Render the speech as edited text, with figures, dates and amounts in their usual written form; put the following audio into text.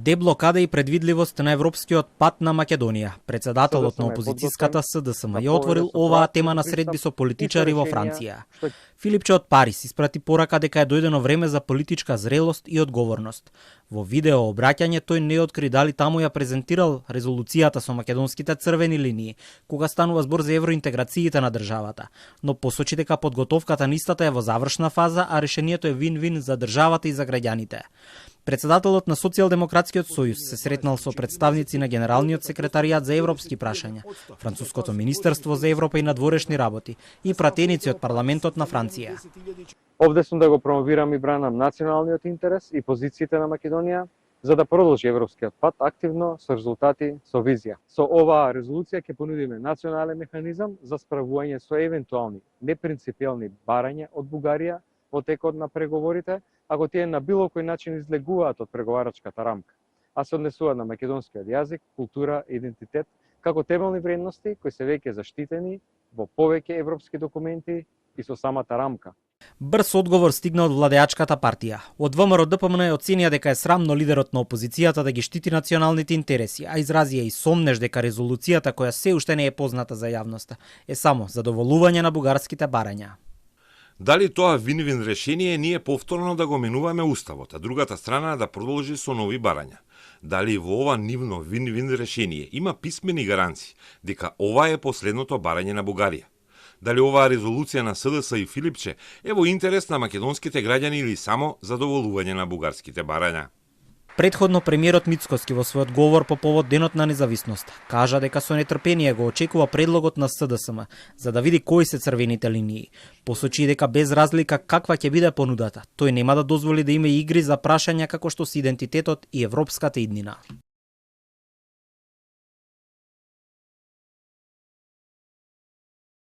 Деблокада и предвидливост на европскиот пат на Македонија. Председателот на опозицијската СДСМ ја отворил оваа тема на средби со политичари во Франција. Филипче од Парис испрати порака дека е дојдено време за политичка зрелост и одговорност. Во видео обраќање тој не откри дали таму ја презентирал резолуцијата со македонските црвени линии, кога станува збор за евроинтеграциите на државата, но посочи дека подготовката на истата е во завршна фаза, а решението е вин-вин за државата и за граѓаните. Председателот на Социјалдемократскиот сојуз се сретнал со представници на Генералниот секретаријат за европски прашања, Француското министерство за Европа и надворешни работи и пратеници од парламентот на Франција. Овде сум да го промовирам и бранам националниот интерес и позициите на Македонија, за да продолжи европскиот пат активно, со резултати, со визија. Со оваа резолуција ќе понудиме национален механизам за справување со евентуални непринципиелни барања од Бугарија во текот на преговорите, ако тие на било кој начин излегуваат од преговарачката рамка, а се однесуваат на македонскиот јазик, култура, идентитет, како темелни вредности кои се веќе заштитени во повеќе европски документи и со самата рамка. Брз одговор стигна од владеачката партија. Од ВМРО ДПМН оценија дека е срамно лидерот на опозицијата да ги штити националните интереси, а изразија и сомнеж дека резолуцијата која се уште не е позната за јавноста е само задоволување на бугарските барања. Дали тоа вин-вин решение ние повторно да го менуваме уставот, а другата страна да продолжи со нови барања? Дали во ова нивно вин-вин решение има писмени гаранции дека ова е последното барање на Бугарија? Дали оваа резолуција на СДС и Филипче е во интерес на македонските граѓани или само задоволување на бугарските барања? Претходно премиерот Мицкоски во својот говор по повод Денот на независност кажа дека со нетрпение го очекува предлогот на СДСМ за да види кои се црвените линии. Посочи дека без разлика каква ќе биде понудата, тој нема да дозволи да има игри за прашања како што се идентитетот и европската иднина.